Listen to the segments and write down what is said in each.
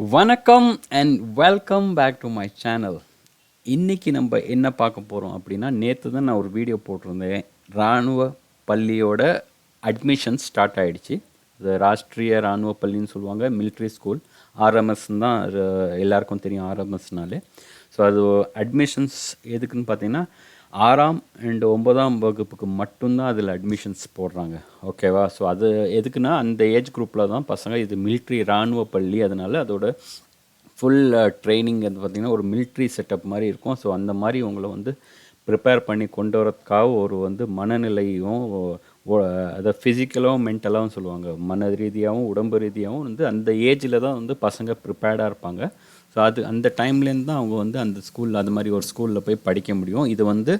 வணக்கம் and welcome back to my channel. இன்றைக்கி நம்ம என்ன பார்க்க போகிறோம் அப்படின்னா, நேற்று தான் நான் ஒரு வீடியோ போட்டிருந்தேன். இராணுவ பள்ளியோட அட்மிஷன் ஸ்டார்ட் ஆகிடுச்சு. அது ராஷ்ட்ரிய இராணுவ பள்ளின்னு சொல்லுவாங்க, மிலிட்ரி ஸ்கூல். ஆர்எம்எஸ்ன்னு தான் எல்லாருக்கும் தெரியும், ஆர்எம்எஸ்னாலே. ஸோ அது அட்மிஷன்ஸ் எதுக்குன்னு பார்த்தீங்கன்னா, 6ஆம் அண்ட் 9ஆம் வகுப்புக்கு மட்டும்தான் அதில் அட்மிஷன்ஸ் போடுறாங்க. ஓகேவா? ஸோ அது எதுக்குன்னா, அந்த ஏஜ் குரூப்பில் தான் பசங்க. இது மிலிட்ரி இராணுவ பள்ளி, அதனால் அதோட ஃபுல் ட்ரைனிங் வந்து பார்த்திங்கன்னா ஒரு மிலிட்ரி செட்டப் மாதிரி இருக்கும். ஸோ அந்த மாதிரி உங்களை வந்து ப்ரிப்பேர் பண்ணி கொண்டு வரதுக்காக ஒரு வந்து மனநிலையும், அதை ஃபிசிக்கலாகவும் மென்டலாகவும் சொல்லுவாங்க, மன ரீதியாகவும் உடம்பு ரீதியாகவும் வந்து அந்த ஏஜில் தான் வந்து பசங்க ப்ரிப்பேர்டாக இருப்பாங்க. ஸோ அது அந்த டைம்லேருந்து தான் அவங்க வந்து அந்த ஸ்கூலில், அது மாதிரி ஒரு ஸ்கூலில் போய் படிக்க முடியும். இது வந்து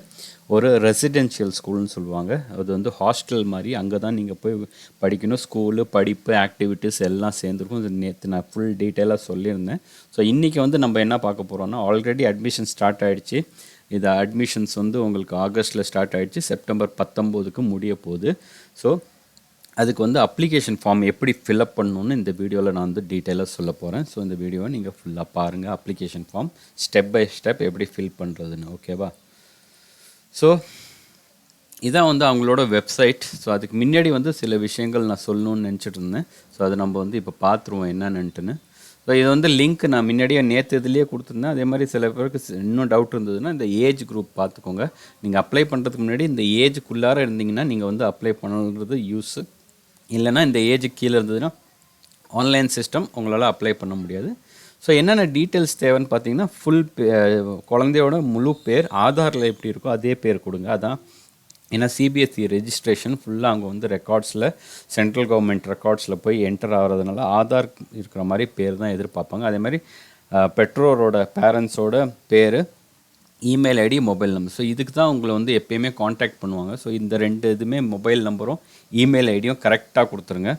ஒரு ரெசிடென்ஷியல் ஸ்கூல்னு சொல்லுவாங்க. அது வந்து ஹாஸ்டல் மாதிரி, அங்கே தான் நீங்கள் போய் படிக்கணும். ஸ்கூலு, படிப்பு, ஆக்டிவிட்டீஸ் எல்லாம் சேர்ந்துருக்கும். இது நேற்று நான் ஃபுல் டீட்டெயிலாக சொல்லியிருந்தேன். ஸோ இன்றைக்கி வந்து நம்ம என்ன பார்க்க போகிறோம்னா, ஆல்ரெடி அட்மிஷன் ஸ்டார்ட் ஆகிடுச்சு. இது அட்மிஷன்ஸ் வந்து உங்களுக்கு ஆகஸ்ட்டில் ஸ்டார்ட் ஆகிடுச்சு, செப்டம்பர் 19க்கு முடிய போகுது. ஸோ அதுக்கு வந்து அப்ளிகேஷன் ஃபார்ம் எப்படி ஃபில்அப் பண்ணணுன்னு இந்த வீடியோவில் நான் வந்து டீட்டெயிலாக சொல்ல போகிறேன். ஸோ இந்த வீடியோவை நீங்கள் ஃபுல்லாக பாருங்கள். Application form step by step எப்படி ஃபில் பண்ணுறதுன்னு. ஓகேவா? ஸோ இதான் வந்து அவங்களோட வெப்சைட். ஸோ அதுக்கு முன்னாடி வந்து சில விஷயங்கள் நான் சொல்லணும்னு நினச்சிட்டு இருந்தேன். ஸோ அதை நம்ம வந்து இப்போ பார்த்துருவோம் என்னென்னுட்டுன்னு. ஸோ இது வந்து லிங்க் நான் முன்னாடியே நேற்று இதுலேயே கொடுத்துருந்தேன். அதே மாதிரி சில பேருக்கு இன்னும் டவுட் இருந்ததுன்னா இந்த ஏஜ் குரூப் பார்த்துக்கோங்க. நீங்கள் அப்ளை பண்ணுறதுக்கு முன்னாடி இந்த ஏஜுக்குள்ளார இருந்தீங்கன்னா நீங்கள் வந்து அப்ளை பண்ணுறது யூஸு. இல்லைனா இந்த ஏஜுக்கு கீழே இருந்ததுன்னா ஆன்லைன் சிஸ்டம் உங்களால் அப்ளை பண்ண முடியாது. ஸோ என்னென்ன டீட்டெயில்ஸ் தேவைன்னு பார்த்தீங்கன்னா, ஃபுல் குழந்தையோட முழு பேர், ஆதாரில் எப்படி இருக்கோ அதே பேர் கொடுங்க. அதான் ஏன்னா சிபிஎஸ்சி ரெஜிஸ்ட்ரேஷன் ஃபுல்லாக அவங்க வந்து ரெக்கார்ட்ஸில், சென்ட்ரல் கவர்மெண்ட் ரெக்கார்ட்ஸில் போய் என்டர் ஆகிறதுனால ஆதார் இருக்கிற மாதிரி பேர் தான் எதிர்பார்ப்பாங்க. அதே மாதிரி பெற்றோரோட, பேரண்ட்ஸோட பேர், email ID, mobile number. So இதுக்கு தான் உங்களை வந்து எப்போயுமே காண்டாக்ட் பண்ணுவாங்க. ஸோ இந்த ரெண்டு இதுவுமே, மொபைல் நம்பரும் இமெயில் ஐடியும் கரெக்டாக கொடுத்துருங்க.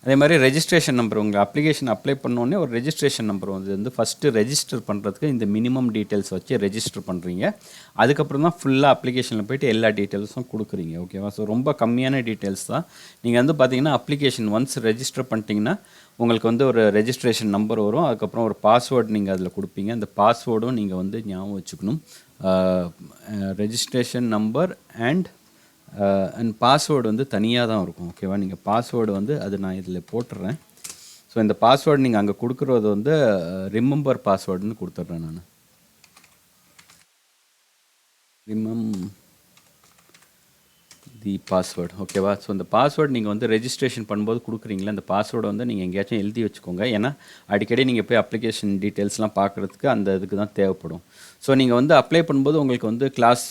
அதே மாதிரி ரெஜிஸ்ட்ரேஷன் நம்பர், உங்கள் அப்ளிகேஷன் அப்ளை பண்ணோடனே ஒரு ரெஜிஸ்ட்ரேஷன் நம்பர் வந்து ஃபஸ்ட்டு ரெஜிஸ்டர் பண்ணுறதுக்கு இந்த மினிமம் டீட்டெயில்ஸ் வச்சு ரெஜிஸ்டர் பண்ணுறீங்க. அதுக்கப்புறம் தான் ஃபுல்லாக அப்ளிகேஷனில் போய்ட்டு எல்லா டீட்டெயில்ஸும் கொடுக்குறீங்க. ஓகேவா? ஸோ ரொம்ப கம்மியான டீட்டெயில்ஸ் தான். நீங்கள் வந்து பார்த்தீங்கன்னா அப்ளிகேஷன் ஒன்ஸ் ரெஜிஸ்டர் பண்ணிட்டீங்கன்னா உங்களுக்கு வந்து ஒரு ரெஜிஸ்ட்ரேஷன் நம்பர் வரும். அதுக்கப்புறம் ஒரு பாஸ்வேர்டு நீங்கள் அதில் கொடுப்பீங்க. அந்த பாஸ்வேர்டும் நீங்கள் வந்து ஞாபகம் வச்சுக்கணும். ரெஜிஸ்ட்ரேஷன் நம்பர் அண்ட் பாஸ்வேர்டு வந்து தனியாக தான் இருக்கும். ஓகேவா? நீங்கள் பாஸ்வேர்டு வந்து அது நான் இதில் போட்டுடுறேன். ஸோ இந்த பாஸ்வேர்டு நீங்கள் அங்கே கொடுக்குறது வந்து ரிமெம்பர் பாஸ்வேர்டுன்னு கொடுத்துட்றேன் நான். தி பாஸ்வேர்டு. ஓகேவா? ஸோ இந்த பாஸ்வேர்டு நீங்கள் வந்து ரெஜிஸ்ட்ரேஷன் பண்ணும்போது கொடுக்குறீங்களா, அந்த பாஸ்வேர்டை வந்து நீங்கள் எங்கேயாச்சும் எழுதி வச்சுக்கோங்க. ஏன்னா அடிக்கடி நீங்கள் போய் அப்ளிகேஷன் டீட்டெயில்ஸ்லாம் பார்க்குறதுக்கு அந்த இதுக்கு தான் தேவைப்படும். ஸோ நீங்கள் வந்து அப்ளை பண்ணும்போது உங்களுக்கு வந்து கிளாஸ்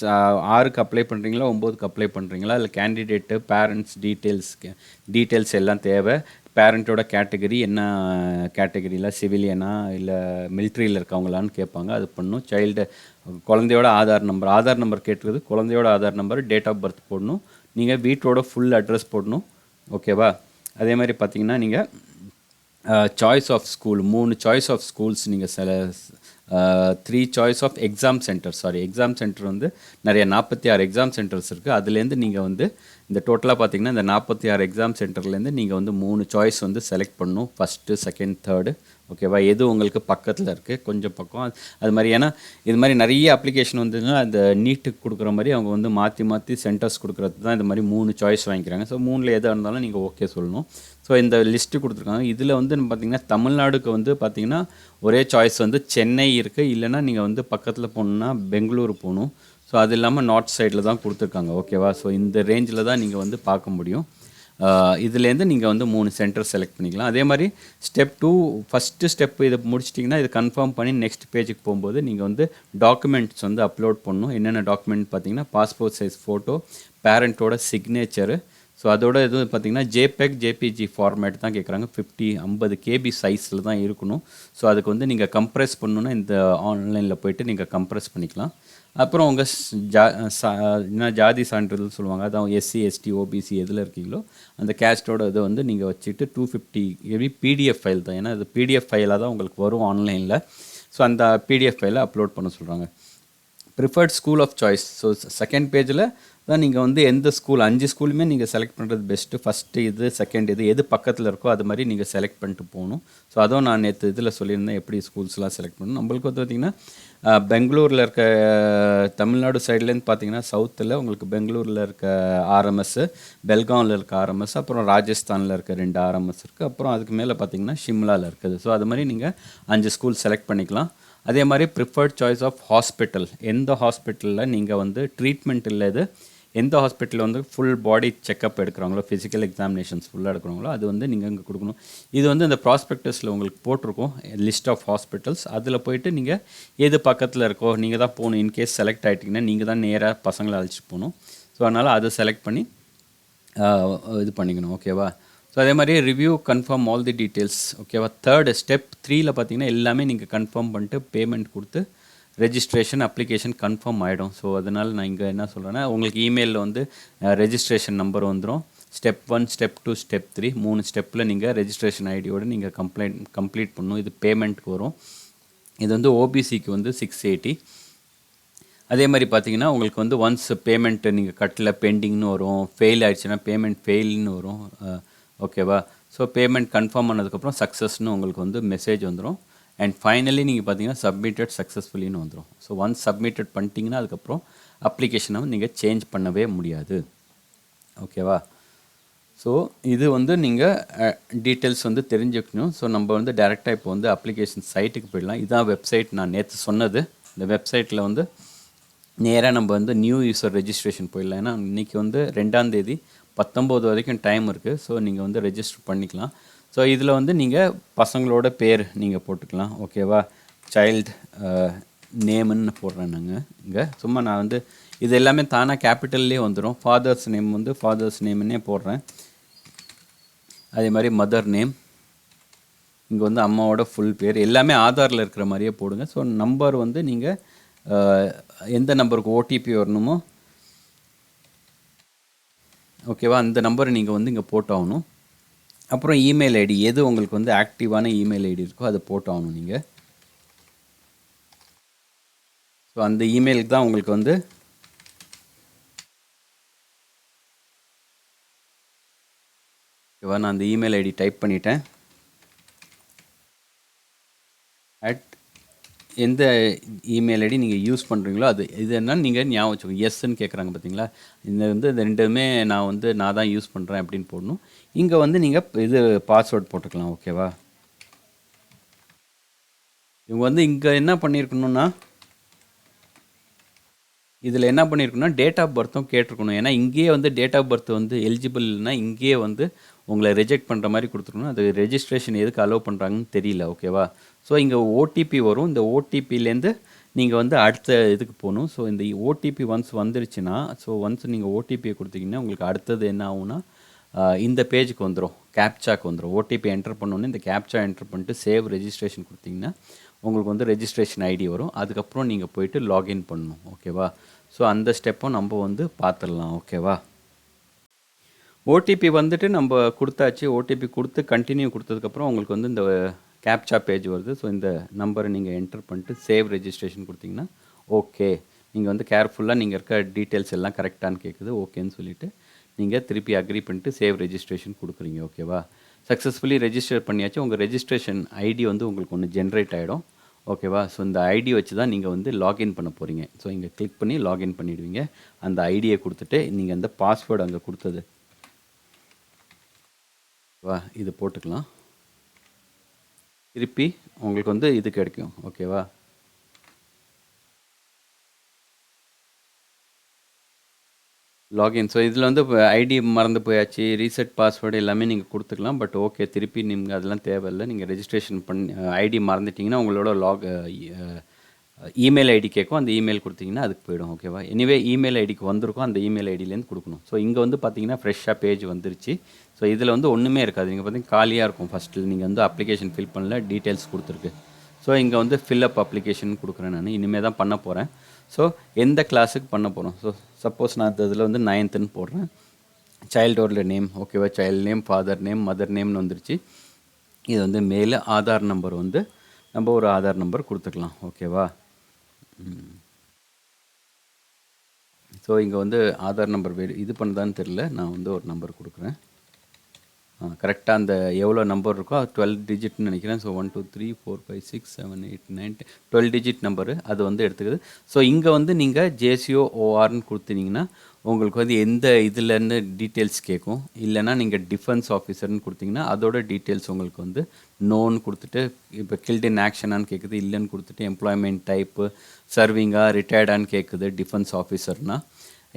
6க்கு அப்ளை பண்ணுறீங்களா, 9க்கு அப்ளை பண்ணுறீங்களா, இல்லை கேண்டிடேட்டு, பேரண்ட்ஸ் டீட்டெயில்ஸ் எல்லாம் தேவை. பேரண்ட்டோட கேட்டகரி என்ன, கேட்டகரியில் சிவிலியனா இல்லை மிலிட்ரியில் இருக்கவங்களான்னு கேட்பாங்க. அது பண்ணணும். குழந்தையோட ஆதார் நம்பர் கேட்டுருக்குது. குழந்தையோட Aadhaar number, date of birth போடணும். நீங்கள் வீட்டோட ஃபுல் அட்ரஸ் போடணும். ஓகேவா? அதே மாதிரி பார்த்தீங்கன்னா நீங்கள் choice of school, 3 choice of schools நீங்கள் 3 சாய்ஸ் ஆஃப் எக்ஸாம் சென்டர் வந்து நிறைய 46 எக்ஸாம் சென்டர்ஸ் இருக்குது. அதுலேருந்து நீங்கள் வந்து இந்த டோட்டலாக பார்த்தீங்கன்னா இந்த 46 எக்ஸாம் சென்டர்லேருந்து நீங்கள் வந்து 3 சாய்ஸ் வந்து செலக்ட் பண்ணணும். First, second, third. ஓகேவா? எது உங்களுக்கு பக்கத்தில் இருக்குது, கொஞ்சம் பக்கம், அது மாதிரி. ஏன்னா இது மாதிரி நிறைய அப்ளிகேஷன் வந்துன்னா அந்த நீட்டுக்கு கொடுக்குற மாதிரி அவங்க வந்து மாற்றி சென்டர்ஸ் கொடுக்குறது தான். இந்த மாதிரி 3 சாய்ஸ் வாங்கிக்கிறாங்க. ஸோ 3ல் எதாக இருந்தாலும் நீங்கள் ஓகே சொல்லணும். ஸோ இந்த லிஸ்ட்டு கொடுத்துருக்காங்க. இதில் வந்து பார்த்திங்கன்னா தமிழ்நாடுக்கு வந்து பார்த்திங்கன்னா ஒரே சாய்ஸ் வந்து சென்னை இருக்குது. இல்லைனா நீங்கள் வந்து பக்கத்தில் போகணுன்னா பெங்களூரு போகணும். ஸோ அது இல்லாமல் நார்த் சைடில் தான் கொடுத்துருக்காங்க. ஓகேவா? ஸோ இந்த ரேஞ்சில் தான் நீங்கள் வந்து பார்க்க முடியும். இதுலேருந்து நீங்கள் வந்து 3 சென்டர் செலக்ட் பண்ணிக்கலாம். அதே மாதிரி ஸ்டெப் 2, ஃபஸ்ட்டு ஸ்டெப் இதை முடிச்சிட்டிங்கன்னா இது கன்ஃபார்ம் பண்ணி நெக்ஸ்ட் பேஜுக்கு போகும்போது நீங்கள் வந்து டாக்குமெண்ட்ஸ் வந்து அப்லோட் பண்ணணும். என்னென்ன டாக்குமெண்ட் பார்த்தீங்கன்னா, பாஸ்போர்ட் சைஸ் ஃபோட்டோ, பேரண்ட்டோட சிக்னேச்சரு. ஸோ அதோட இது பார்த்திங்கன்னா ஜேபெக், ஜேபிஜி ஃபார்மேட் தான் கேட்குறாங்க. 50 KB சைஸில் தான் இருக்கணும். ஸோ அதுக்கு வந்து நீங்கள் கம்ப்ரெஸ் பண்ணணுன்னா இந்த ஆன்லைனில் போய்ட்டு நீங்கள் கம்ப்ரெஸ் பண்ணிக்கலாம். அப்புறம் உங்கள் ஜாதி சான்றிதழ் சொல்லுவாங்க, அதான் எஸ்சி, எஸ்டி, ஓபிசி எதில் இருக்கீங்களோ அந்த கேஸ்டோட இதை வந்து நீங்கள் வச்சுட்டு 250 KB PDF ஃபைல் தான். ஏன்னா அது PDF ஃபைலாக தான் உங்களுக்கு வரும் ஆன்லைனில். ஸோ அந்த PDF ஃபைலை அப்லோட் பண்ண சொல்கிறாங்க. Preferred school of choice. So second பேஜில் அதான் நீங்கள் வந்து எந்த ஸ்கூல் 5 ஸ்கூலுமே நீங்கள் செலக்ட் பண்ணுறது பெஸ்ட்டு. ஃபஸ்ட்டு இது, செகண்ட் இது, எது பக்கத்தில் இருக்கோ அது மாதிரி நீங்கள் செலக்ட் பண்ணிட்டு போகணும். ஸோ அதுவும் நான் நேற்று இதில் சொல்லியிருந்தேன் எப்படி ஸ்கூல்ஸ்லாம் செலக்ட் பண்ணணும். நம்மளுக்கு வந்து பார்த்திங்கன்னா பெங்களூரில் இருக்க தமிழ்நாடு சைட்லேருந்து பார்த்தீங்கன்னா சவுத்தில் உங்களுக்கு பெங்களூரில் இருக்க ஆர்எம்எஸ்ஸு, பெல்காமில் இருக்க ஆர்எம்எஸ், அப்புறம் ராஜஸ்தானில் இருக்க 2 ஆர்எம்எஸ் இருக்குது. அப்புறம் அதுக்கு மேலே பார்த்தீங்கன்னா ஷிம்லாவில் இருக்குது. ஸோ அது மாதிரி நீங்கள் 5 ஸ்கூல் செலக்ட் பண்ணிக்கலாம். அதே மாதிரி ப்ரிஃபர்ட் சாய்ஸ் ஆஃப் ஹாஸ்பிட்டல், எந்த ஹாஸ்பிட்டலில் நீங்கள் வந்து ட்ரீட்மெண்ட் இல்லை, இது எந்த ஹாஸ்பிட்டலில் வந்து ஃபுல் பாடி செக்கப் எடுக்கிறாங்களோ, ஃபிசிக்கல் எக்ஸாமினேஷன்ஸ் ஃபுல்லாக எடுக்கிறாங்களோ அது வந்து நீங்கள் இங்கே கொடுக்கணும். இது வந்து இந்த ப்ராஸ்பெக்டஸில் உங்களுக்கு போட்டிருக்கோம் லிஸ்ட் ஆஃப் ஹாஸ்பிட்டல்ஸ். அதில் போயிட்டு நீங்கள் எது பக்கத்தில் இருக்கோ நீங்கள் தான் போகணும். இன்கேஸ் செலக்ட் ஆகிட்டிங்கன்னா நீங்கள் தான் நேராக பசங்களை அழைச்சிட்டு போகணும். ஸோ அதனால் அதை செலக்ட் பண்ணி இது பண்ணிக்கணும். ஓகேவா? ஸோ அதே மாதிரி review confirm all the details. ஓகேவா? தேர்டு ஸ்டெப் 3ல் பார்த்தீங்கன்னா எல்லாமே நீங்கள் கன்ஃபார்ம் பண்ணிட்டு பேமெண்ட் கொடுத்து ரெஜிஸ்ட்ரேஷன் அப்ளிகேஷன் கன்ஃபார்ம் ஆகிடும். ஸோ அதனால் நான் இங்கே என்ன சொல்கிறேன்னா, உங்களுக்கு இமெயிலில் வந்து ரெஜிஸ்ட்ரேஷன் நம்பர் வந்துடும். ஸ்டெப் 1, ஸ்டெப் 2, ஸ்டெப் 3 3 ஸ்டெப்பில் நீங்கள் ரெஜிஸ்ட்ரேஷன் ஐடியோடு நீங்கள் கம்ப்ளீட் பண்ணணும். இது பேமெண்ட்டுக்கு வரும். இது வந்து ஓபிசிக்கு வந்து 680. அதே மாதிரி பார்த்தீங்கன்னா உங்களுக்கு வந்து ஒன்ஸ் பேமெண்ட்டு நீங்கள் கட்டல பெண்டிங்னு வரும், ஃபெயில் ஆகிடுச்சுன்னா பேமெண்ட் ஃபெயில்னு வரும். ஓகேவா? ஸோ பேமெண்ட் கன்ஃபார்ம் பண்ணதுக்கப்புறம் சக்ஸஸ்னு உங்களுக்கு வந்து மெசேஜ் வந்துடும். அண்ட் ஃபைனலி நீங்கள் பார்த்தீங்கன்னா சப்மிட்டட் சக்ஸஸ்ஃபுல்லின்னு வந்துடும். ஸோ ஒன்ஸ் சப்மிட்டட் பண்ணிட்டீங்கன்னா அதுக்கப்புறம் அப்ளிகேஷனை நீங்கள் சேஞ்ச் பண்ணவே முடியாது. ஓகேவா? ஸோ இது வந்து நீங்கள் டீட்டெயில்ஸ் வந்து தெரிஞ்சுக்கணும். ஸோ நம்ம வந்து டேரெக்டாக இப்போ வந்து அப்ளிகேஷன் சைட்டுக்கு போயிடலாம். இதுதான் வெப்சைட் நான் நேற்று சொன்னது. இந்த வெப்சைட்டில் வந்து நேராக நம்ம வந்து நியூ யூசர் ரெஜிஸ்ட்ரேஷன் போயிடலாம். ஏன்னா இன்றைக்கி வந்து 2ஆம் தேதி 19 வரைக்கும் டைம் இருக்குது. ஸோ நீங்கள் வந்து ரெஜிஸ்டர் பண்ணிக்கலாம். ஸோ இதில் வந்து நீங்கள் பசங்களோட பேர் நீங்கள் போட்டுக்கலாம். ஓகேவா? சைல்டு நேமுன்னு போடுறேன் நாங்கள் இங்கே. சும்மா நான் வந்து இது எல்லாமே தானாக கேபிட்டல்லே வந்துடும். ஃபாதர்ஸ் நேம் வந்து ஃபாதர்ஸ் நேம்னே போடுறேன். அதே மாதிரி மதர் நேம், இங்கே வந்து அம்மாவோட ஃபுல் பேர் எல்லாமே ஆதாரில் இருக்கிற மாதிரியே போடுங்க. ஸோ நம்பர் வந்து நீங்கள் எந்த நம்பருக்கு ஓடிபி வரணுமோ, ஓகேவா, அந்த நம்பரை நீங்கள் வந்து இங்கே போட்டாகணும். அப்புறம் இமெயில் ஐடி, எது உங்களுக்கு வந்து ஆக்டிவான இமெயில் ஐடி இருக்கோ அதை போட்டாகணும் நீங்கள். ஸோ அந்த இமெயிலுக்கு தான் உங்களுக்கு வந்து ஓகேவா, நான் அந்த இமெயில் ஐடி டைப் பண்ணிட்டேன். எந்த இமெயில் ஐடி நீங்கள் யூஸ் பண்ணுறீங்களோ அது இது என்னன்னு நீங்கள் ஞாபகம் வச்சுக்கோங்க. எஸ்ன்னு கேட்குறாங்க பார்த்தீங்களா, இந்த வந்து இந்த ரெண்டுமே நான் தான் யூஸ் பண்ணுறேன் அப்படின்னு போடணும். இங்கே வந்து நீங்கள் இது பாஸ்வேர்ட் போட்டுக்கலாம். ஓகேவா? இவங்க வந்து இங்கே என்ன பண்ணியிருக்கணும்னா, இதில் என்ன பண்ணியிருக்கணும்னா டேட் ஆஃப் பர்த்தும் கேட்டிருக்கணும். ஏன்னா இங்கேயே வந்து டேட் ஆஃப் பர்த் வந்து எலிஜிபிள்னா இங்கேயே வந்து உங்களை ரிஜெக்ட் பண்ணுற மாதிரி கொடுத்துருக்கணும். அது ரெஜிஸ்ட்ரேஷன் எதுக்கு அலோவ் பண்ணுறாங்கன்னு தெரியல. ஓகேவா? ஸோ இங்கே ஓடிபி வரும். இந்த ஓடிபிலேருந்து நீங்கள் வந்து அடுத்த இதுக்கு போகணும். ஸோ இந்த ஓடிபி ஒன்ஸ் வந்துருச்சுன்னா, ஸோ ஒன்ஸ் நீங்கள் ஓடிபியை கொடுத்தீங்கன்னா உங்களுக்கு அடுத்தது என்ன ஆகும்னா, இந்த பேஜுக்கு வந்துடும், கேப்சாக்கு வந்துடும். ஓடிபி என்டர் பண்ணோன்னே இந்த கேப்சா என்டர் பண்ணிட்டு சேவ் ரெஜிஸ்ட்ரேஷன் கொடுத்தீங்கன்னா உங்களுக்கு வந்து ரெஜிஸ்ட்ரேஷன் ஐடி வரும். அதுக்கப்புறம் நீங்கள் போயிட்டு லாகின் பண்ணணும். ஓகேவா? ஸோ அந்த ஸ்டெப்பும் நம்ம வந்து பார்த்துடலாம். ஓகேவா? ஓடிபி வந்துட்டு நம்ம கொடுத்தாச்சு. ஓடிபி கொடுத்து கண்டினியூ கொடுத்ததுக்கப்புறம் உங்களுக்கு வந்து இந்த கேப்சா பேஜ் வருது. ஸோ இந்த நம்பரை நீங்கள் என்டர் பண்ணிட்டு சேவ் ரெஜிஸ்ட்ரேஷன் கொடுத்தீங்கன்னா ஓகே, நீங்கள் வந்து கேர்ஃபுல்லாக நீங்கள் இருக்க டீட்டெயில்ஸ் எல்லாம் கரெக்டானு கேட்குது. ஓகேன்னு சொல்லிவிட்டு நீங்கள் திருப்பி அக்ரி பண்ணிட்டு சேவ் ரெஜிஸ்ட்ரேஷன் கொடுக்குறீங்க. ஓகேவா? சக்ஸஸ்ஃபுல்லி ரெஜிஸ்டர் பண்ணியாச்சு. உங்கள் ரெஜிஸ்ட்ரேஷன் ஐடி வந்து உங்களுக்கு ஒன்று ஜென்ரேட் ஆகிடும். ஓகேவா? ஸோ இந்த ஐடி வச்சு தான் நீங்கள் வந்து லாகின் பண்ண போகிறீங்க. ஸோ இங்கே கிளிக் பண்ணி லாகின் பண்ணிவிடுவீங்க. அந்த ஐடியை கொடுத்துட்டு நீங்கள் அந்த பாஸ்வேர்டு அங்கே கொடுத்தது இது போட்டுக்கலாம். திருப்பி உங்களுக்கு வந்து இது கிடைக்கும். ஓகேவா? லாகின். ஸோ இதில் வந்து ஐடி மறந்து போயாச்சு, ரீசெட் பாஸ்வேர்டு எல்லாமே நீங்கள் கொடுத்துக்கலாம். பட் ஓகே, திருப்பி நீங்கள் அதெல்லாம் தேவையில்லை. நீங்கள் ரெஜிஸ்ட்ரேஷன் பண்ணி ஐடி மறந்துட்டிங்கன்னா உங்களோட இமெயில் ஐடி கேட்கும். அந்த இமெயில் கொடுத்தீங்கன்னா அதுக்கு போயிடும். ஓகேவா? எனிவே இமெயில் ஐடிக்கு வந்திருக்கும், அந்த இமெயில் ஐடியிலேருந்து கொடுக்கணும். ஸோ இங்கே வந்து பார்த்தீங்கன்னா ஃப்ரெஷ்ஷாக பேஜ் வந்துருச்சு. ஸோ இதில் வந்து ஒன்றுமே இருக்காது. நீங்கள் பார்த்தீங்கன்னா காலியாக இருக்கும். ஃபஸ்ட்டில் நீங்கள் வந்து அப்ளிகேஷன் ஃபில் பண்ணல, டீட்டெயில்ஸ் கொடுத்துருக்கு. ஸோ இங்கே வந்து ஃபில்அப் அப்ளிகேஷன் கொடுக்குறேன். நான் இனிமேல் தான் பண்ண போகிறேன். ஸோ எந்த கிளாஸுக்கு பண்ண போகிறோம். ஸோ சப்போஸ் நான் இதில் வந்து 9th போடுறேன். சைல்டோட நேம், ஓகேவா, child name, father name, mother நேம்னு வந்துருச்சு. இது வந்து மேலே ஆதார் நம்பர் வந்து நம்ம ஒரு ஆதார் நம்பர் கொடுத்துக்கலாம். ஓகேவா? ஸோ இங்கே வந்து ஆதார் நம்பர் இது பண்ணுதான்னு தெரில, நான் வந்து ஒரு நம்பர் கொடுக்குறேன். கரெக்டாக அந்த எவ்வளோ நம்பர் இருக்கோ அது 12 டிஜிட்னு நினைக்கிறேன். ஸோ 1 2 3 4 5 6 7 8 9 12 டிஜிட் நம்பரு அது வந்து எடுத்துக்குது. ஸோ இங்கே வந்து நீங்கள் ஜேசிஓஓஆர்னு கொடுத்தீங்கன்னா உங்களுக்கு வந்து எந்த இதுலேருந்து டீட்டெயில்ஸ் கேட்கும். இல்லைனா நீங்கள் டிஃபென்ஸ் ஆஃபீஸர்னு கொடுத்தீங்கன்னா அதோட டீட்டெயில்ஸ் உங்களுக்கு வந்து நோன்னு கொடுத்துட்டு, இப்போ கில்ட் இன் ஆக்ஷனான்னு கேட்குது, இல்லைன்னு கொடுத்துட்டு எம்ப்ளாய்மெண்ட் டைப்பு சர்விங்காக ரிட்டையர்டான்னு கேட்குது டிஃபென்ஸ் ஆஃபீஸர்னால்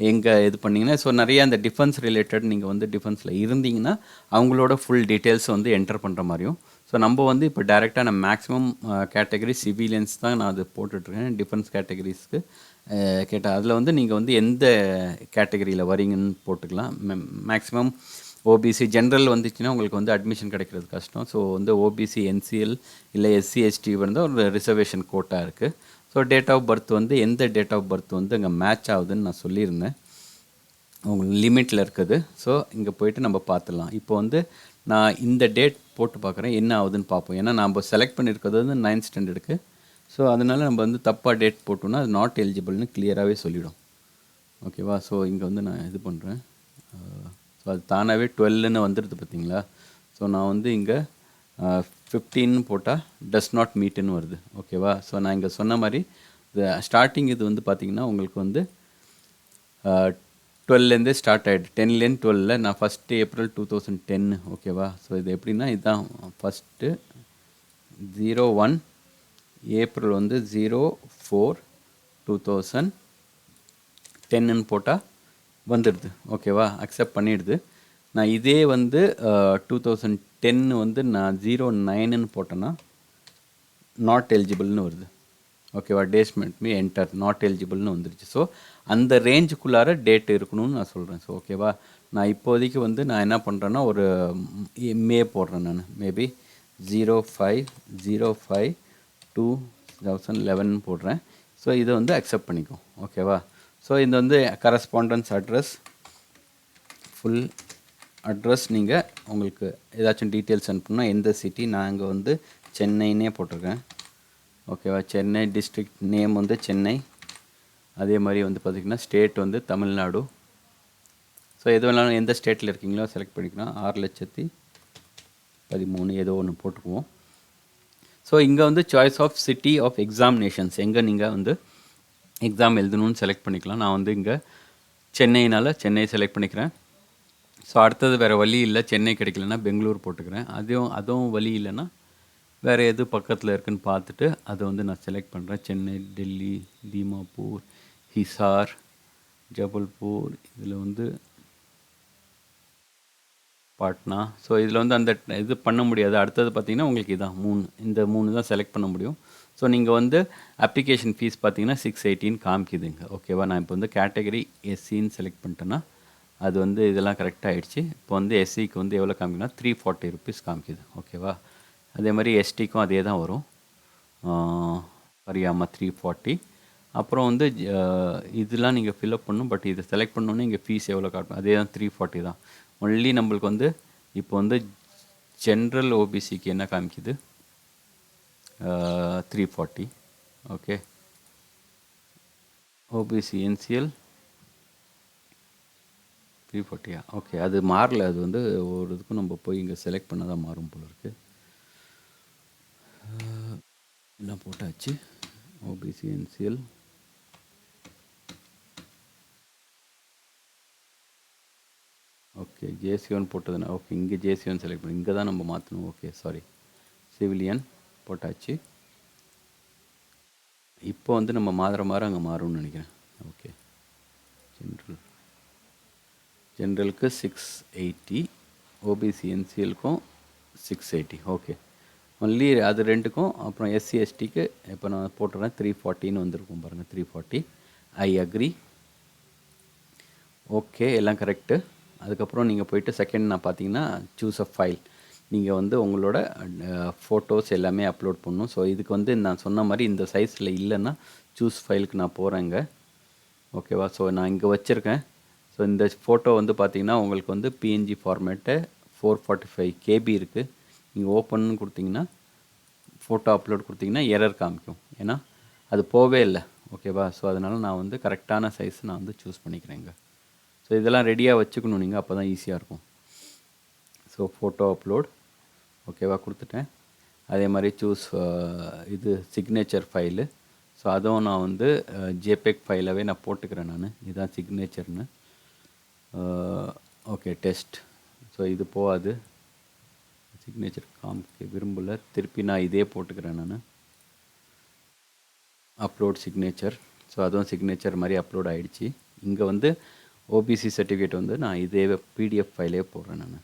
எங்கே இது பண்ணிங்கன்னா. ஸோ நிறைய அந்த டிஃபென்ஸ் ரிலேட்டட் நீங்கள் வந்து டிஃபென்ஸில் இருந்தீங்கன்னா அவங்களோட ஃபுல் டீட்டெயில்ஸ் வந்து என்டர் பண்ணுற மாதிரியும். ஸோ நம்ம வந்து இப்போ டேரெக்டாக நான் மேக்ஸிமம் கேட்டகரி சிவிலியன்ஸ் தான் நான் அது போட்டுட்ருக்கேன். டிஃபென்ஸ் கேட்டகரிஸ்க்கு கேட்டால் அதில் வந்து நீங்கள் வந்து எந்த கேட்டகரியில் வரீங்கன்னு போட்டுக்கலாம். மேக்ஸிமம் ஓபிசி ஜென்ரல் வந்துச்சுன்னா உங்களுக்கு வந்து அட்மிஷன் கிடைக்கிறது கஷ்டம். ஸோ வந்து ஓபிசி என்சிஎல் இல்லை எஸ்சி எஸ்டி வந்து ஒரு ரிசர்வேஷன் கோட்டா இருக்குது. ஸோ டேட் ஆஃப் பர்த் வந்து எந்த டேட் ஆஃப் பர்த் வந்து அங்கே மேட்ச் ஆகுதுன்னு நான் சொல்லியிருந்தேன், உங்களுக்கு லிமிட்டில் இருக்குது. ஸோ இங்கே போய்ட்டு நம்ம பார்த்துடலாம். இப்போ வந்து நான் இந்த டேட் போட்டு பார்க்குறேன் என்ன ஆகுதுன்னு பார்ப்போம். ஏன்னா நம்ம செலக்ட் பண்ணியிருக்கிறது வந்து 9th ஸ்டாண்டர்டுக்கு. ஸோ அதனால் நம்ம வந்து தப்பாக டேட் போட்டோம்னா அது நாட் எலிஜிபிள்னு கிளியராகவே சொல்லிவிடும். ஓகேவா? ஸோ இங்கே வந்து நான் இது பண்ணுறேன். ஸோ அது தானாகவே 12ன்னு வந்துடுது பார்த்தீங்களா? ஸோ நான் வந்து இங்கே 15 போட்டால் டஸ் நாட் மீட்டுன்னு வருது. ஓகேவா? ஸோ நான் இங்கே சொன்ன மாதிரி ஸ்டார்டிங் இது வந்து பார்த்திங்கன்னா உங்களுக்கு வந்து 12லேருந்தே ஸ்டார்ட் ஆகிடுது. 10லேருந்து 12ல் நான் 1st April 2010. ஓகேவா? ஸோ இது எப்படின்னா இதுதான் ஃபஸ்ட்டு 01 ஏப்ரல் வந்து 04 2010ன்னு போட்டால் வந்துடுது. ஓகேவா? அக்செப்ட் பண்ணிடுது. நான் இதே வந்து 2010 வந்து நான் 09ன்னு போட்டேன்னா நாட் எலிஜிபிள்னு வருது. ஓகேவா? டேஸ் மெட் மீ என்டர் நாட் எலிஜிபிள்னு வந்துருச்சு. ஸோ அந்த ரேஞ்சுக்குள்ளார டேட் இருக்கணும்னு நான் சொல்கிறேன். ஸோ ஓகேவா? நான் இப்போதைக்கு வந்து நான் என்ன பண்ணுறேன்னா ஒரு மே போடுறேன். நான் மேபி 05/05/2011 போடுறேன். ஸோ இதை வந்து அக்செப்ட் பண்ணிக்கும். ஓகேவா? ஸோ இது வந்து கரஸ்பாண்டன்ஸ் அட்ரஸ், ஃபுல் அட்ரஸ். நீங்கள் உங்களுக்கு ஏதாச்சும் டீட்டெயில்ஸ் அனுப்பணும்னா எந்த சிட்டி, நான் இங்கே வந்து சென்னைன்னே போட்டிருக்கேன். ஓகேவா? சென்னை டிஸ்ட்ரிக்ட் நேம் வந்து சென்னை. அதே மாதிரி வந்து பார்த்திங்கன்னா ஸ்டேட் வந்து தமிழ்நாடு. ஸோ எது வேணாலும் எந்த ஸ்டேட்டில் இருக்கீங்களோ செலக்ட் பண்ணிக்கலாம். 6,13,000 ஏதோ ஒன்று போட்டுக்குவோம். ஸோ இங்கே வந்து choice of city of examinations எங்கே நீங்கள் வந்து எக்ஸாம் எழுதணும்னு செலக்ட் பண்ணிக்கலாம். நான் வந்து இங்கே சென்னையினால் சென்னை செலக்ட் பண்ணிக்கிறேன். ஸோ அடுத்தது வேறு வழி இல்லை, சென்னை கிடைக்கலன்னா பெங்களூர் போட்டுக்கிறேன். அதுவும் வழி இல்லைன்னா வேறு எது பக்கத்தில் இருக்குதுன்னு பார்த்துட்டு அதை வந்து நான் செலக்ட் பண்ணுறேன். சென்னை, டெல்லி, தீமாப்பூர், ஹிசார், ஜபல்பூர், இதில் வந்து பாட்னா. ஸோ இதில் வந்து அந்த இது பண்ண முடியாது. அடுத்தது பார்த்திங்கன்னா உங்களுக்கு இதான் இந்த 3 தான் செலக்ட் பண்ண முடியும். ஸோ நீங்கள் வந்து அப்ளிகேஷன் ஃபீஸ் பார்த்தீங்கன்னா 618 காமிக்குதுங்க. ஓகேவா? நான் இப்போ வந்து கேட்டகரி எஸ்சின்னு செலக்ட் பண்ணிட்டேன்னா அது வந்து இதெல்லாம் கரெக்டாக ஆகிடுச்சு. இப்போ வந்து எஸ்சிக்கு வந்து எவ்வளோ காமிக்குன்னா 340 ருபீஸ் காமிக்குது. ஓகேவா? அதே மாதிரி எஸ்டிக்கும் அதே தான் வரும். பரியாமா 340. அப்புறம் வந்து இதெல்லாம் நீங்கள் ஃபில்அப் பண்ணணும். பட் இதை செலக்ட் பண்ணோன்னே இங்கே ஃபீஸ் எவ்வளோ காட்டும், அதே தான் 340 தான். ஒன்லி நம்மளுக்கு வந்து இப்போ வந்து ஜென்ரல் ஓபிசிக்கு என்ன காமிக்குது 340. ஓகே. OBC NCL 340. ஓகே, அது மாறல. அது வந்து ஒரு இதுக்கும் நம்ம போய் இங்கே செலக்ட் பண்ண தான் மாறும் போல இருக்குது. என்ன போட்டாச்சு? OBC NCL. ஓகே, ஜேசி1 போட்டதுன்னா ஓகே, இங்கே ஜேசி1 செலக்ட் பண்ணி இங்கே தான் நம்ம மாற்றணும். ஓகே, சாரி, சிவிலியன் போட்டாச்சு. இப்போ வந்து நம்ம மாற அங்கே மாறும்னு நினைக்கிறேன். ஓகே, ஜென்ரலுக்கு 680, ஓபிசி என்சிஎலுக்கும் 680. ஓகே, ஒன்லி அது ரெண்டுக்கும். அப்புறம் எஸ்சி எஸ்டிக்கு இப்போ நான் போட்டுறேன் 340ன்னு வந்திருக்கும் பாருங்கள். 340. I agree. ஓகே, எல்லாம் கரெக்டு. அதுக்கப்புறம் நீங்கள் போய்ட்டு செகண்ட் நான் பார்த்தீங்கன்னா சூஸ் அ ஃபைல். நீங்கள் வந்து உங்களோட ஃபோட்டோஸ் எல்லாமே அப்லோட் பண்ணணும். ஸோ இதுக்கு வந்து நான் சொன்ன மாதிரி இந்த சைஸில் இல்லைன்னா சூஸ் ஃபைலுக்கு நான் போகிறேங்க. ஓகேவா? ஸோ நான் இங்கே வச்சுருக்கேன். ஸோ இந்த ஃபோட்டோ வந்து பார்த்திங்கன்னா உங்களுக்கு வந்து பிஎன்ஜி ஃபார்மேட்டு 445 KB இருக்குது. நீங்கள் ஓப்பன்னு கொடுத்தீங்கன்னா ஃபோட்டோ அப்லோட் கொடுத்தீங்கன்னா எரர் காமிக்கும். ஏன்னா அது போவே இல்லை. ஓகேவா. ஸோ அதனால் நான் வந்து கரெக்டான சைஸ் நான் வந்து சூஸ் பண்ணிக்கிறேங்க. ஸோ இதெல்லாம் ரெடியாக வச்சுக்கணும் நீங்கள், அப்போ தான் ஈஸியாக இருக்கும். ஸோ ஃபோட்டோ அப்லோட் ஓகேவா கொடுத்துட்டேன். அதே மாதிரி சூஸ் இது சிக்னேச்சர் ஃபைலு. ஸோ அதுவும் நான் வந்து ஜேபெக் ஃபைலாகவே நான் போட்டுக்கிறேன் நான். இதுதான் சிக்னேச்சர்னு. Okay test. ஸோ இது போகாது, சிக்னேச்சர் காமிக்க விரும்பலை. திருப்பி நான் இதே போட்டுக்கிறேன் நான். Upload signature. ஸோ அதுவும் சிக்னேச்சர் மாதிரி அப்லோட் ஆகிடுச்சு. இங்கே வந்து ஓபிசி சர்டிஃபிகேட் வந்து நான் இதே பிடிஎஃப் ஃபைலே போடுறேன் நான்.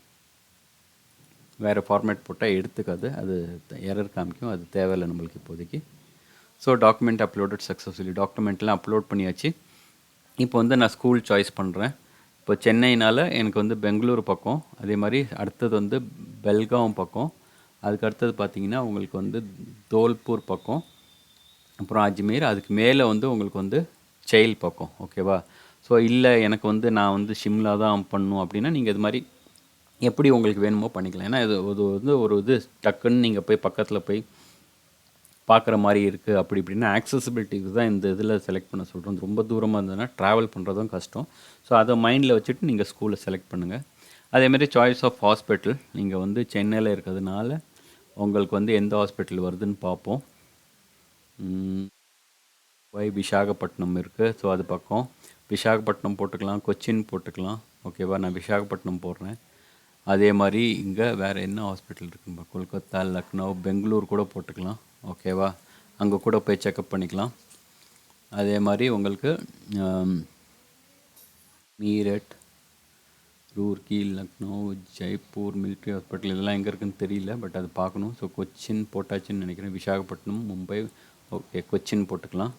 வேறு ஃபார்மேட் போட்டால் எடுத்துக்காது, அது எரர் காமிக்கும், அது தேவையில்லை நம்மளுக்கு இப்போதைக்கு. So document uploaded successfully. டாக்குமெண்ட்லாம் அப்லோட் பண்ணியாச்சு. இப்போ வந்து நான் ஸ்கூல் சாய்ஸ் பண்ணுறேன். இப்போ சென்னைனால் எனக்கு வந்து பெங்களூர் பக்கம், அதே மாதிரி அடுத்தது வந்து பெல்காம் பக்கம், அதுக்கு அடுத்தது பார்த்திங்கன்னா உங்களுக்கு வந்து தோல்பூர் பக்கம், அப்புறம் அஜ்மீர், அதுக்கு மேலே வந்து உங்களுக்கு வந்து செயல் பக்கம். ஓகேவா. ஸோ இல்லை எனக்கு வந்து நான் வந்து ஷிம்லா தான் பண்ணணும் அப்படின்னா நீங்கள் இது மாதிரி எப்படி உங்களுக்கு வேணுமோ பண்ணிக்கலாம். ஏன்னா இது வந்து ஒரு இது டக்குன்னு நீங்கள் போய் பக்கத்தில் போய் பார்க்குற மாதிரி இருக்குது அப்படி இப்படின்னா ஆக்சசிபிலிட்டிக்கு தான் இந்த இதில் செலக்ட் பண்ண சொல்கிறோம். ரொம்ப தூரமாக இருந்ததுன்னா ட்ராவல் பண்ணுறதும் கஷ்டம். ஸோ அதை மைண்டில் வச்சுட்டு நீங்கள் ஸ்கூலை செலக்ட் பண்ணுங்கள். அதேமாதிரி சாய்ஸ் ஆஃப் ஹாஸ்பிட்டல், நீங்கள் வந்து சென்னையில் இருக்கிறதுனால உங்களுக்கு வந்து எந்த ஹாஸ்பிட்டல் வருதுன்னு பார்ப்போம். விசாகப்பட்டினம் இருக்குது. ஸோ அது பக்கம் விசாகப்பட்டினம் போட்டுக்கலாம், கொச்சின் போட்டுக்கலாம். ஓகேவா. நான் விசாகப்பட்டினம் போடுறேன். அதே மாதிரி இங்கே வேறு என்ன ஹாஸ்பிட்டல் இருக்குங்க, கொல்கத்தா, லக்னோ, பெங்களூர் கூட போட்டுக்கலாம். ஓகேவா. அங்கே கூட போய் செக்கப் பண்ணிக்கலாம். அதே மாதிரி உங்களுக்கு மீரட், ரூர்கி, லக்னோ, ஜெய்ப்பூர் மிலிட்ரி ஹாஸ்பிட்டல் இதெல்லாம் எங்கே இருக்குதுன்னு தெரியல, பட் அது பார்க்கணும். ஸோ கொச்சின் போட்டாச்சுன்னு நினைக்கிறேன். விசாகப்பட்டினம், மும்பை, ஓகே கொச்சின் போட்டுக்கலாம்.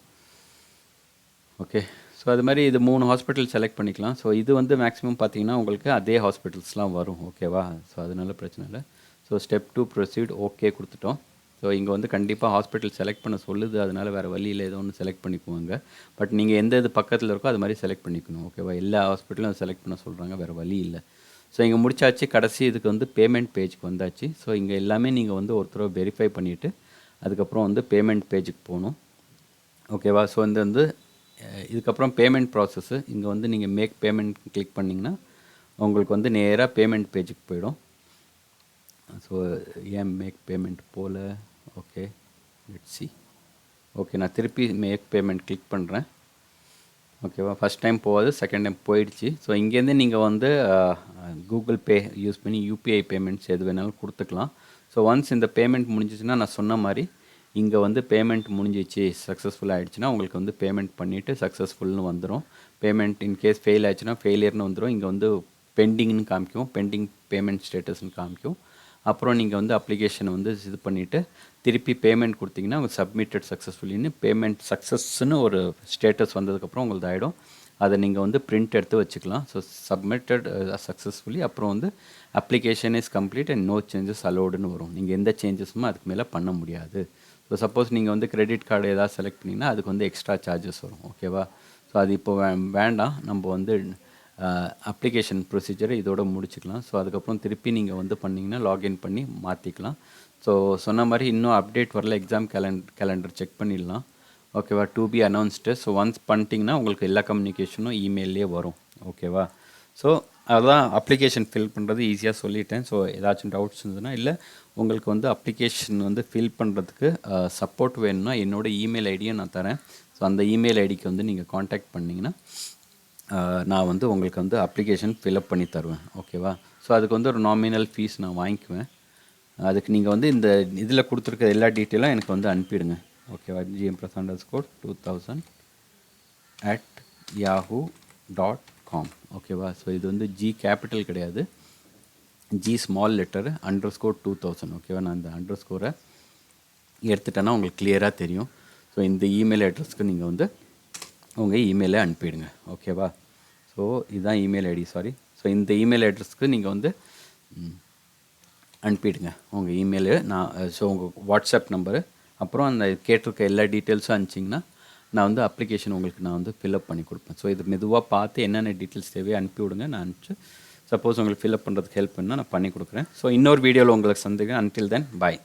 ஓகே. ஸோ அது மாதிரி இது 3 ஹாஸ்பிட்டல் செலக்ட் பண்ணிக்கலாம். ஸோ இது வந்து மேக்ஸிமம் பார்த்தீங்கன்னா உங்களுக்கு அதே ஹாஸ்பிட்டல்ஸ்லாம் வரும். ஓகேவா. ஸோ அதனால பிரச்சனை இல்லை. ஸோ ஸ்டெப் 2 ப்ரொசீட் ஓகே கொடுத்துட்டோம். ஸோ இங்கே வந்து கண்டிப்பாக ஹாஸ்பிட்டல் செலக்ட் பண்ண சொல்லுது, அதனால் வேறு வழியில் ஏதோ ஒன்று செலக்ட் பண்ணிக்குவாங்க. பட் நீங்கள் எந்த இது பக்கத்தில் இருக்கோ அது மாதிரி செலக்ட் பண்ணிக்கணும். ஓகேவா. எல்லா ஹாஸ்பிட்டலும் செலக்ட் பண்ண சொல்கிறாங்க, வேறு வழி இல்லை. ஸோ இங்கே முடிச்சாச்சு. கடைசி இதுக்கு வந்து பேமெண்ட் பேஜுக்கு வந்தாச்சு. ஸோ இங்கே எல்லாமே நீங்கள் வந்து ஒருத்தர வெரிஃபை பண்ணிவிட்டு அதுக்கப்புறம் வந்து பேமெண்ட் பேஜுக்கு போகணும். ஓகேவா. ஸோ இந்த வந்து இதுக்கப்புறம் பேமெண்ட் ப்ராசஸ்ஸு இங்கே வந்து நீங்கள் மேக் பேமெண்ட் கிளிக் பண்ணிங்கன்னா உங்களுக்கு வந்து நேராக பேமெண்ட் பேஜுக்கு போயிடும். ஸோ ஏன் மேக் பேமெண்ட் போல். Okay let's see. ஓகே நான் திருப்பி மேக் பேமெண்ட் கிளிக் பண்ணுறேன். ஓகேவா. ஃபஸ்ட் டைம் போகாது, செகண்ட் டைம் போயிடுச்சு. ஸோ இங்கேருந்து நீங்கள் வந்து கூகுள் பே யூஸ் பண்ணி யூபிஐ பேமெண்ட்ஸ் எது வேணாலும் கொடுத்துக்கலாம். ஸோ ஒன்ஸ் இந்த பேமெண்ட் முடிஞ்சிச்சுன்னா நான் சொன்ன மாதிரி இங்கே வந்து பேமெண்ட் முடிஞ்சிச்சு, சக்ஸஸ்ஃபுல் ஆகிடுச்சுன்னா உங்களுக்கு வந்து பேமெண்ட் பண்ணிவிட்டு சக்ஸஸ்ஃபுல்னு வந்துடும். பேமெண்ட் இன்கேஸ் ஃபெயில் ஆச்சுன்னா ஃபெயிலியர்னு வந்துடும். இங்கே வந்து பெண்டிங்னு காமிக்கும், பெண்டிங் பேமெண்ட் ஸ்டேட்டஸ்னு காமிக்கும். அப்புறம் நீங்கள் வந்து அப்ளிகேஷனை வந்து இது பண்ணிவிட்டு திருப்பி பேமெண்ட் கொடுத்தீங்கன்னா உங்கள் சப்மிட்டட் சக்ஸஸ்ஃபுல்லின்னு பேமெண்ட் சக்ஸஸ்ன்னு ஒரு ஸ்டேட்டஸ் வந்ததுக்கப்புறம் உங்களுக்கு ஆகிடும். அதை நீங்கள் வந்து பிரிண்ட் எடுத்து வச்சுக்கலாம். ஸோ சப்மிட்டட் சக்ஸஸ்ஃபுல்லி, அப்புறம் வந்து application is complete and no changes அலோடுன்னு வரும். நீங்கள் எந்த சேஞ்சஸுமே அதுக்கு மேலே பண்ண முடியாது. ஸோ சப்போஸ் நீங்கள் வந்து கிரெடிட் கார்டு ஏதாவது செலக்ட் பண்ணிங்கன்னா அதுக்கு வந்து எக்ஸ்ட்ரா சார்ஜஸ் வரும். ஓகேவா. ஸோ அது இப்போ வேண்டாம், நம்ம வந்து அப்ளிகேஷன் ப்ரொசீஜரை இதோட முடிச்சுக்கலாம். ஸோ அதுக்கப்புறம் திருப்பி நீங்கள் வந்து பண்ணிங்கன்னா லாகின் பண்ணி மாற்றிக்கலாம். ஸோ சொன்ன மாதிரி இன்னும் அப்டேட் வரல, எக்ஸாம் கேலண்டர் செக் பண்ணிடலாம். ஓகேவா. To be announced. So once பண்ணிட்டீங்கன்னா உங்களுக்கு எல்லா கம்யூனிகேஷனும் இமெயிலே வரும். ஓகேவா. ஸோ அதுதான் அப்ளிகேஷன் ஃபில் பண்ணுறது ஈஸியாக சொல்லிட்டேன். ஸோ ஏதாச்சும் டவுட்ஸ் இருந்ததுன்னா, இல்லை உங்களுக்கு வந்து அப்ளிகேஷன் வந்து ஃபில் பண்ணுறதுக்கு சப்போர்ட் வேணும்னா என்னோடய இமெயில் ஐடியை நான் தரேன். ஸோ அந்த இமெயில் ஐடிக்கு வந்து நீங்கள் காண்டாக்ட் பண்ணிங்கன்னா நான் வந்து உங்களுக்கு வந்து அப்ளிகேஷன் ஃபில்அப் பண்ணி தருவேன். ஓகேவா. ஸோ அதுக்கு வந்து ஒரு நாமினல் ஃபீஸ் நான் வாங்கிக்குவேன். அதுக்கு நீங்கள் வந்து இந்த இதில் கொடுத்துருக்க எல்லா டீட்டெயிலும் எனக்கு வந்து அனுப்பிடுங்க. ஓகேவா. gmprasad_2000@yahoo.com. ஓகேவா. ஸோ இது வந்து ஜி கேபிட்டல் கிடையாது, ஜி ஸ்மால் லெட்டரு _2000. ஓகேவா. நான் இந்த அண்டர்ஸ்கோரை எடுத்துட்டேன்னா உங்களுக்கு கிளியராக தெரியும். ஸோ இந்த இமெயில் அட்ரஸ்க்கு நீங்கள் வந்து உங்கள் இமெயிலை அனுப்பிடுங்க. ஓகேவா. ஸோ இதுதான் இமெயில் ஐடி, சாரி. ஸோ இந்த இமெயில் அட்ரஸ்க்கு நீங்கள் வந்து அனுப்பிடுங்க உங்கள் இமெயிலு. ஸோ உங்கள் வாட்ஸ்அப் நம்பரு, அப்புறம் அந்த கேட்டிருக்க எல்லா டீட்டெயில்ஸும் அனுப்பிச்சிங்கன்னா நான் வந்து அப்ளிகேஷன் உங்களுக்கு நான் வந்து ஃபில்அப் பண்ணி கொடுப்பேன். ஸோ இது மெதுவாக பார்த்து என்னென்ன டீட்டெயில்ஸ் தேவையோ அனுப்பி விடுங்க. நான் அனுப்பிச்சு சப்போஸ் உங்களுக்கு ஃபில்அப் பண்ணுறதுக்கு ஹெல்ப் பண்ணால் நான் பண்ணி கொடுக்குறேன். ஸோ இன்னொரு வீடியோவில் உங்களுக்கு சந்திக்கிறேன். அன்டில் தென் பாய்.